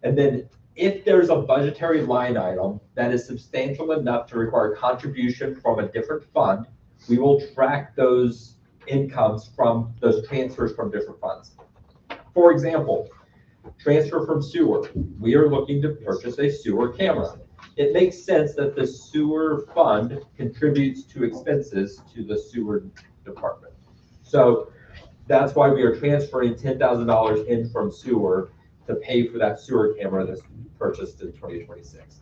And then if there's a budgetary line item that is substantial enough to require contribution from a different fund, we will track those incomes from those transfers from different funds. For example, transfer from sewer. We are looking to purchase a sewer camera. It makes sense that the sewer fund contributes to expenses to the sewer department. So that's why we are transferring $10,000 in from sewer to pay for that sewer camera that's purchased in 2026.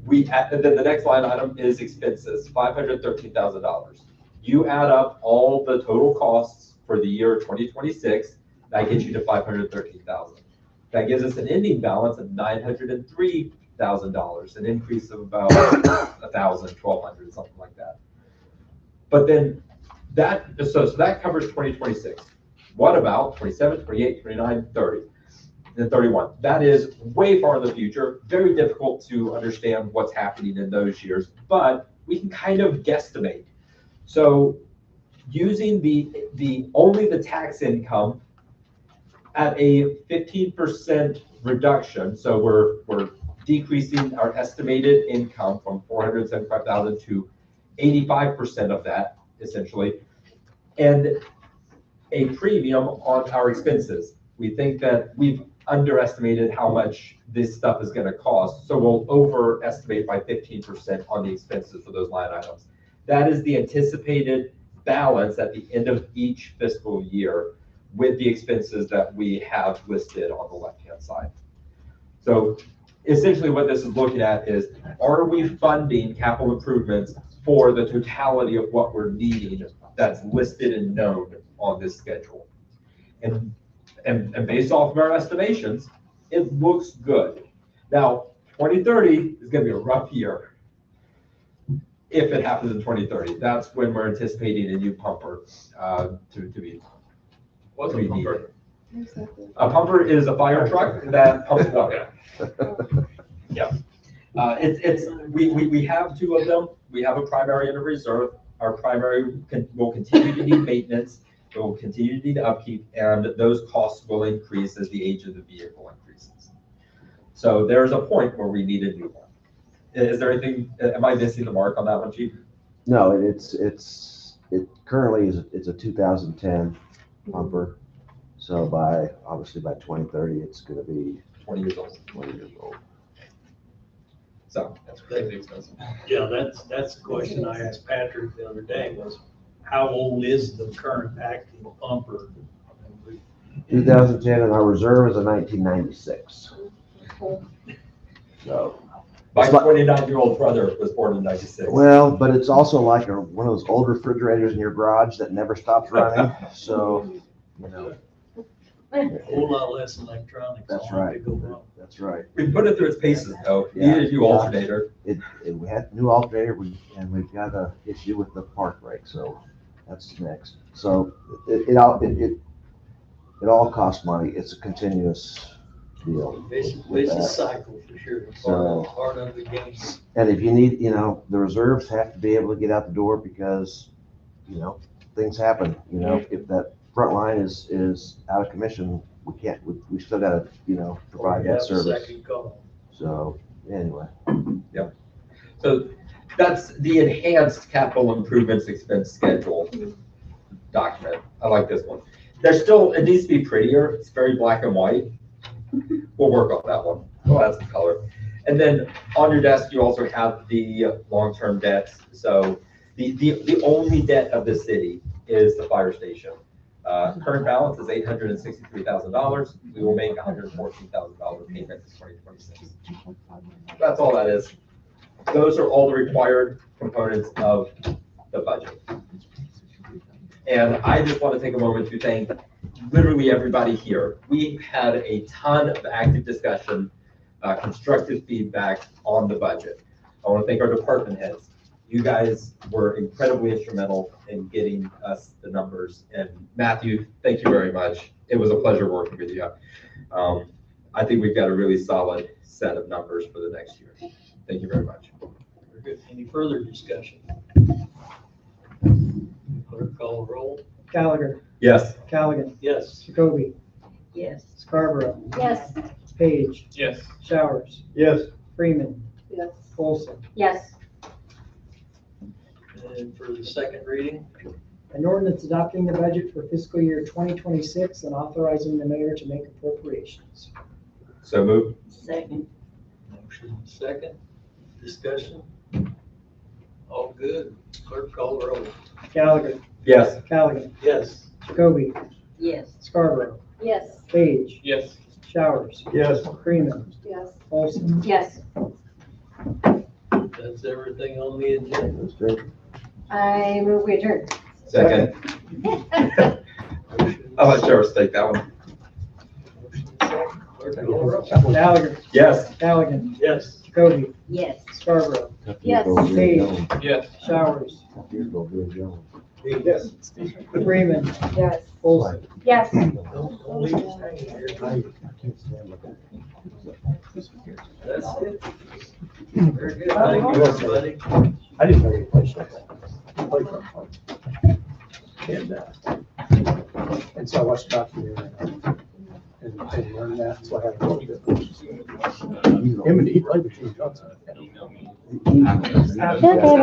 And then the next line item is expenses, $513,000. You add up all the total costs for the year 2026, that gets you to $513,000. That gives us an ending balance of $903,000, an increase of about $1,000, $1,200, something like that. But then so that covers 2026. What about 27, 28, 29, 30, and 31? That is way far in the future, very difficult to understand what's happening in those years, but we can kind of guesstimate. So using only the tax income at a 15% reduction, so we're decreasing our estimated income from $475,000 to 85% of that, essentially, and a premium on our expenses. We think that we've underestimated how much this stuff is going to cost, so we'll overestimate by 15% on the expenses for those line items. That is the anticipated balance at the end of each fiscal year with the expenses that we have listed on the left-hand side. So essentially what this is looking at is, are we funding capital improvements for the totality of what we're needing that's listed and known on this schedule? And based off of our estimations, it looks good. Now, 2030 is going to be a rough year. If it happens in 2030, that's when we're anticipating a new pumper to be. What's a pumper? Exactly. A pumper is a fire truck that pumps water. Yeah. We have 2 of them. We have a primary and a reserve. Our primary will continue to need maintenance. It will continue to need upkeep, and those costs will increase as the age of the vehicle increases. So there's a point where we need a new one. Is there anything, am I missing the mark on that one, Chief? No, it currently it's a 2010 pumper. So obviously by 2030, it's going to be 20 years old. 20 years old. So That's crazy expensive. Yeah, that's the question I asked Patrick the other day was, how old is the current active pumper? 2010, and our reserve is a 1996. So. my 29-year-old brother was born in 96. Well, but it's also like one of those old refrigerators in your garage that never stops running. So, you know. A whole lot less electronics. That's on it right. to go wrong. That's right. We put it through its paces though. Yeah. Needed a new alternator. We had a new alternator, and we've got an issue with the park brake, so that's next. So it all costs money. It's a continuous deal. Vicious cycle for sure. Part of the game. And if you need, the reserves have to be able to get out the door because, things happen, you know, if that front line is out of commission, we still gotta, you know, provide that service. Second call. So, anyway. So that's the enhanced capital improvements expense schedule document. I like this one. There's still, it needs to be prettier. It's very black and white. We'll work on that one. Well, that's the color. And then on your desk, you also have the long-term debts. So the only debt of the city is the fire station. Current balance is $863,000. We will make $114,000 payment in 2026. That's all that is. Those are all the required components of the budget. And I just want to take a moment to thank literally everybody here. We had a ton of active discussion, constructive feedback on the budget. I want to thank our department heads. You guys were incredibly instrumental in getting us the numbers. And Matthew, thank you very much. It was a pleasure working with you. I think we've got a really solid set of numbers for the next year. Thank you very much. Very good. Any further discussion? Clerk call roll. Gallagher, Yes. Callaghan, Yes. Jacoby, Yes. Scarborough, Yes. Page, Yes. Showers, Yes. Freeman, Yes. Olson. Yes. And for the second reading, An ordinance adopting the budget for fiscal year 2026 and authorizing the mayor to make appropriations. So move. Second. motion second, discussion. All good. Clerk call roll. Gallagher, Yes. Callaghan, Yes. Jacoby, Yes. Scarborough, Yes. Page, Yes. Showers, Yes. Freeman, Yes. Olson. Yes. That's everything on the agenda. That's great. I move we adjourn. Second. I'll let Sheriff take that one. Motion second. Clerk call roll. Gallagher, Yes. Callaghan, Yes. Jacoby, Yes. Scarborough, Yes. Page, Yes. Showers, Yes. Freeman, Yes. Olson. Yes. Don't leave us hanging here. That's it. Very good. Thank you, everybody. I didn't know you played that. And so I watched the documentary and learned that, so I have a little bit. Him and he played with Gene Johnson. Email me. Okay.